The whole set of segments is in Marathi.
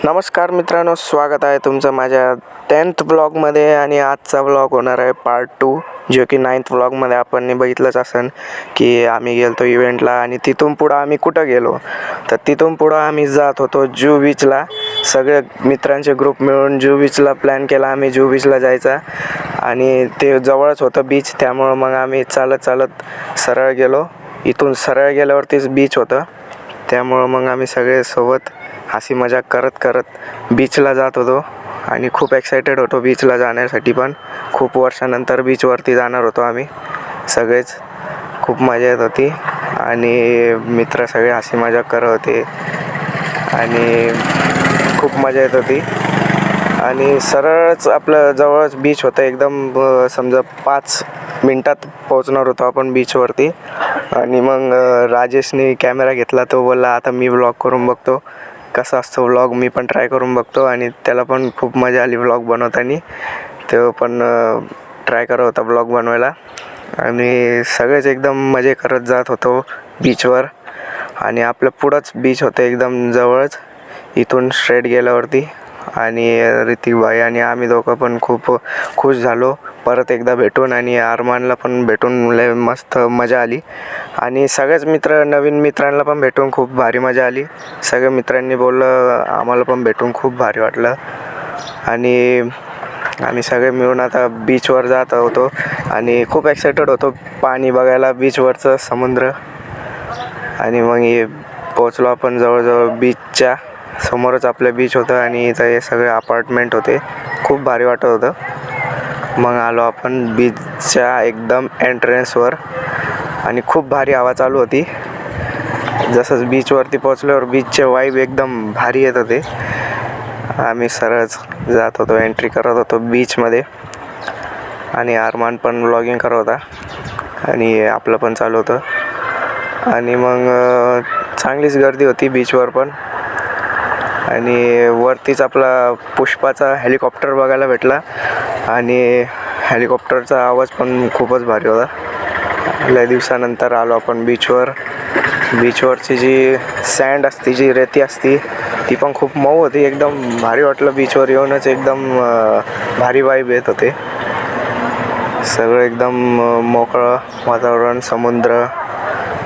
नमस्कार मित्रांनो, स्वागत आहे तुमचं माझ्या 10th ब्लॉगमध्ये. आणि आजचा ब्लॉग होणार आहे पार्ट 2, जो की 9th ब्लॉगमध्ये आपण बघितलंच असेल की आम्ही गेलतो इव्हेंटला. आणि तिथून पुढं आम्ही कुठं गेलो, तर तिथून पुढं आम्ही जात होतो जुहू बीचला. सगळे मित्रांचे ग्रुप मिळून जुहू बीचला प्लॅन केला आम्ही जुहू बीचला जायचा. आणि ते जवळच होतं बीच, त्यामुळं मग आम्ही चालत सरळ गेलो. इथून सरळ गेल्यावरतीच बीच होतं, त्यामुळं मग आम्ही सगळे सोबत हसी मजाक करत बीचला जात होतो. आणि खूप एक्सायटेड होतो बीचला जाण्यासाठी. पण खूप वर्षानंतर बीचवरती जाणार होतो आम्ही सगळेच. खूप मजा येत होती आणि मित्र सगळे हसी मजाक करत होते आणि खूप मजा येत होती. आणि सरळच आपलं जवळच बीच होतं एकदम. समजा 5 मिनटात पोहोचणार होतो आपण बीचवरती. आणि मग राजेशने कॅमेरा घेतला. तो बोलला आता मी व्लॉग करून बघतो कसा असतो व्लॉग, मी पण ट्राय करून बघतो. आणि त्याला पण खूप मजा आली व्लॉग बनवताना. तो पण ट्राय करत होता व्लॉग बनवायला. आणि सगळेच एकदम मजे करत जात होतो बीचवर. आणि आपलं पुढंच बीच होतं एकदम जवळच, इथून स्ट्रेट गेल्यावरती. आणि ऋतिकभाई आणि आम्ही दोघं पण खूप खुश झालो परत एकदा भेटून. आणि अरमानला पण भेटून लय मस्त मजा आली. आणि सगळेच नवीन मित्रांना पण भेटून खूप भारी मजा आली. सगळ्या मित्रांनी बोललं आम्हाला पण भेटून खूप भारी वाटलं. आणि आम्ही सगळे मिळून आता बीचवर जात होतो आणि खूप एक्सायटेड होतो पाणी बघायला, बीचवरचं समुद्र. आणि मग पोचलो आपण जवळजवळ बीचच्या समोरच आपलं बीच होतं. आणि इथं हे सगळे अपार्टमेंट होते, खूप भारी वाटत होतं. मग आलो आपण बीचच्या एकदम एंट्रन्सवर आणि खूप भारी हवा चालू होती. जसंच बीचवरती पोचल्यावर बीचचे वाईब एकदम भारी येत होते. आम्ही सरळच जात होतो, एंट्री करत होतो बीचमध्ये. आणि अरमान पण व्लॉगिंग करत होता आणि आपलं पण चालू होतं. आणि मग चांगलीच गर्दी होती बीचवर पण. आणि वरतीच आपला पुष्पाचा हेलिकॉप्टर बघायला भेटला. आणि हेलिकॉप्टरचा आवाज पण खूपच भारी होता. लय दिवसानंतर आलो आपण बीचवर. बीचवरची जी सँड असते, जी रेती असते, ती पण खूप मऊ होती. एकदम भारी वाटलं बीचवर येऊनच. एकदम भारी वाईब येत होते. सगळं एकदम मोकळं वातावरण, समुद्र,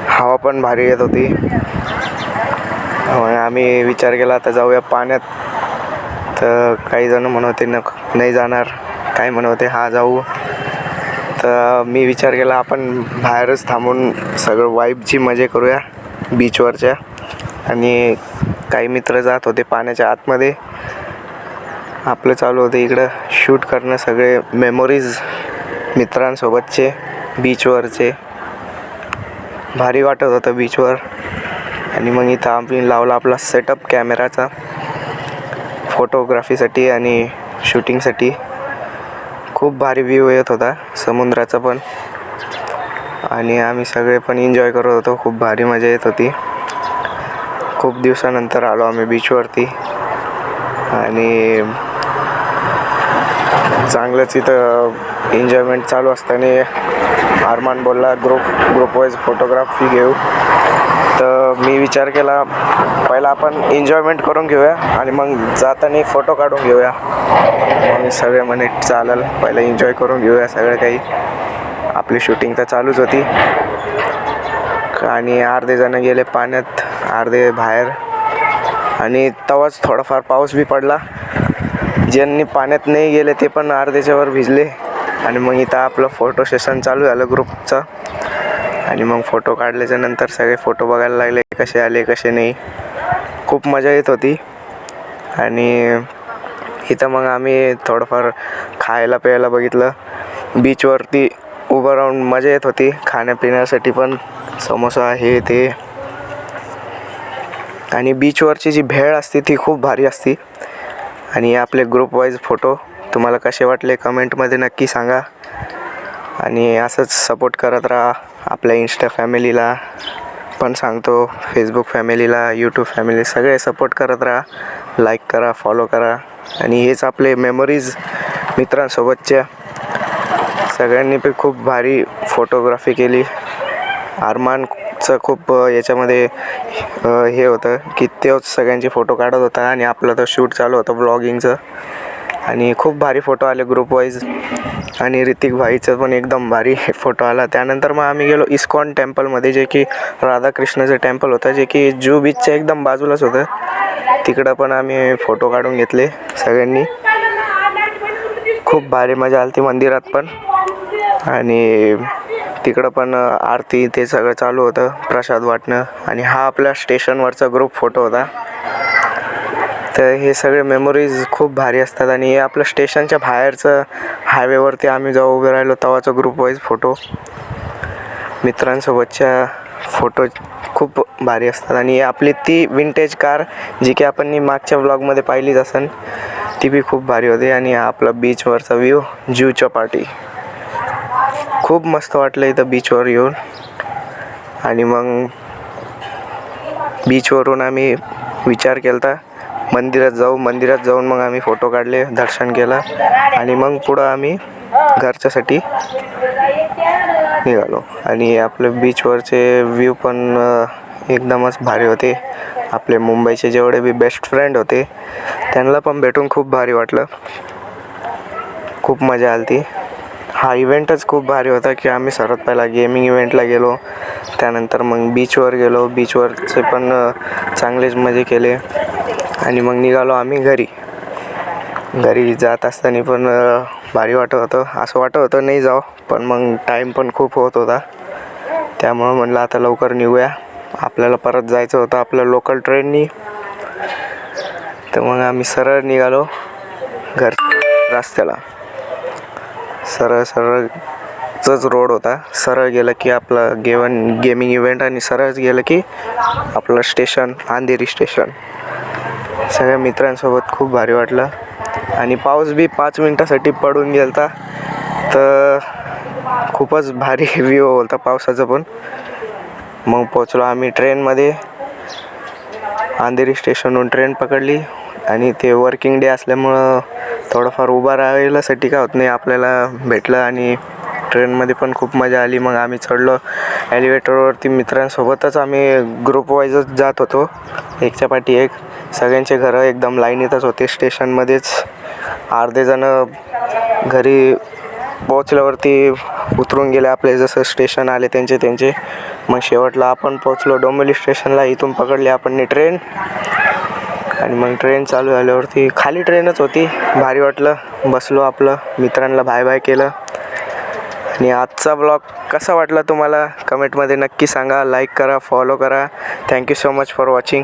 हवा पण भारी येत होती. आम्ही विचार केला आता जाऊया पाण्यात. तर काही जण म्हणत होते नाही जाणार, काही म्हणत होते हा जाऊ. तर मी विचार केला आपण बाहेरच थांबून सगळं वाईबची मजा करूया बीचवरच्या. आणि काही मित्र जात होते पाण्याच्या आतमध्ये. आपलं चालू होतं इकडं शूट करणं, सगळे मेमोरीज मित्रांसोबतचे बीचवरचे. भारी वाटत होतं बीचवर. आणि मग इथं आम्ही लावला आपला सेटअप कॅमेराचा फोटोग्राफीसाठी आणि शूटिंगसाठी. खूप भारी व्ह्यू येत होता समुद्राचा पण. आणि आम्ही सगळे पण एन्जॉय करत होतो. खूप भारी मजा येत होती. खूप दिवसानंतर आलो आम्ही बीचवरती. आणि चांगलंच इथं एन्जॉयमेंट चालू असताना अरमान बोलला ग्रुप वाईज फोटोग्राफी घेऊ. तर मी विचार केला पहिला आपण एन्जॉयमेंट करून घेऊया आणि मग जाताना फोटो काढून घेऊया. मग सगळे म्हणे चालेल, पहिला एन्जॉय करून घेऊया सगळं काही. आपली शूटिंग तर चालूच होती. आणि अर्धे जण गेले पाण्यात, अर्धे बाहेर. आणि तेव्हाच थोडाफार पाऊस बी पडला. ज्यांनी पाण्यात नाही गेले ते पण अर्ध्याच्या वर भिजले. आणि मग इथं आपलं फोटो सेशन चालू झालं ग्रुपचं. आणि मग फोटो काढल्याच्या नंतर सगळे फोटो बघायला लागले, कसे आले कसे नाही. खूप मजा येत होती. आणि इथं मग आम्ही थोडंफार खायला प्यायला बघितलं. बीचवरती उभं राहून मजा येत होती खाण्यापिण्यासाठी पण, समोसा हे ते. आणि बीचवरची जी भेळ असते ती खूप भारी असते. आणि आपले ग्रुप वाईज फोटो तुम्हाला कसे वाटले कमेंटमध्ये नक्की सांगा. आणि असंच सपोर्ट करत राहा. आपल्या इंस्टा फॅमिलीला पण सांगतो, फेसबुक फॅमिलीला, यूट्यूब फॅमिली, सगळे सपोर्ट करत राहा. लाईक करा, फॉलो करा. आणि हेच आपले मेमोरीज मित्रांसोबतच्या. सगळ्यांनी पण खूप भारी फोटोग्राफी केली. अरमान शूटचं खूप याच्यामध्ये हे होतं की तोच सगळ्यांचे फोटो काढत होता आणि आपलं तर शूट चालू होतं ब्लॉगिंगचं. आणि खूप भारी फोटो आले ग्रुप वाईज. आणि ऋतिक भाईचं पण एकदम भारी फोटो आला. त्यानंतर मग आम्ही गेलो इस्कॉन टेम्पलमध्ये, जे की राधाकृष्णाचं टेम्पल होतं, जे की जुहू बीचच्या एकदम बाजूलाच होतं. तिकडं पण आम्ही फोटो काढून घेतले सगळ्यांनी. खूप भारी मजा आली ती मंदिरात पण. आणि तिकडं पण आरती ते सगळं चालू होतं, प्रसाद वाटणं. आणि हा आपल्या स्टेशनवरचा ग्रुप फोटो होता. तर हे सगळे मेमोरीज खूप भारी असतात. आणि हे आपलं स्टेशनच्या बाहेरचं हायवेवरती आम्ही जेव्हा उभे राहिलो तेव्हाचा ग्रुप वाईज फोटो, मित्रांसोबतच्या फोटो खूप भारी असतात. आणि आपली ती विंटेज कार जी की आपण मागच्या व्लॉगमध्ये पाहिलीच असेल, ती बी खूप भारी होती. आणि हा आपला बीचवरचा व्ह्यू, जुहू चौपाटी. खूप मस्त वाटलं इथं बीचवर येऊन. आणि मग बीचवरून आम्ही विचार केला मंदिरात जाऊन मग आम्ही फोटो काढले, दर्शन केलं. आणि मग पुढं आम्ही घरच्यासाठी निघालो. आणि आपले बीचवरचे व्ह्यू पण एकदमच भारी होते. आपले मुंबईचे जेवढे बी बेस्ट फ्रेंड होते त्यांना पण भेटून खूप भारी वाटलं. खूप मजा आली ती. हा इव्हेंटच खूप भारी होता की आम्ही सर्वात पहिला गेमिंग इव्हेंटला गेलो, त्यानंतर मग बीचवर गेलो. बीचवरचे पण चांगलेच मजे केले. आणि मग निघालो आम्ही घरी जात असताना पण भारी वाटत होतं. असं वाटत होतं नाही जाऊ, पण मग टाईम पण खूप होत होता. त्यामुळं म्हणलं आता लवकर निघूया. आपल्याला परत जायचं होतं आपल्या लोकल ट्रेननी. तर मग आम्ही सरळ निघालो घर रस्त्याला. सरळच रोड होता. सरळ गेलं की आपलं गेमिंग इव्हेंट, आणि सरळच गेलं की आपलं स्टेशन, अंधेरी स्टेशन. सगळ्या मित्रांसोबत खूप भारी वाटलं. आणि पाऊस बी 5 मिनटासाठी पडून गेलता, तर खूपच भारी व्ह्यू होता पावसाचं पण. मग पोचलो आम्ही ट्रेनमध्ये. अंधेरी स्टेशनहून ट्रेन पकडली. आणि ते वर्किंग डे असल्यामुळं थोडंफार उभा राहिल्यासाठी काय होत नाही, आपल्याला भेटलं. आणि ट्रेनमध्ये पण खूप मजा आली. मग आम्ही चढलो एलिव्हेटरवरती. मित्रांसोबतच आम्ही ग्रुप वाईजच जात होतो, एकच्या पाठी एक. सगळ्यांचे घरं एकदम लाईनीतच होते स्टेशनमध्येच. अर्धे जण घरी पोचल्यावरती उतरून गेले आपले, जसं स्टेशन आले त्यांचे. मग शेवटला आपण पोचलो डोंबिवली स्टेशनला. इथून पकडली आपण ट्रेन. आणि मग ट्रेन चालू झाल्यावरती खाली ट्रेनच होती, भारी वाटलं. बसलो, आपलं मित्रांना बाय केलं. आणि आजचा ब्लॉग कसा वाटला तुम्हाला कमेंटमध्ये नक्की सांगा. लाईक करा, फॉलो करा. Thank you so much for watching.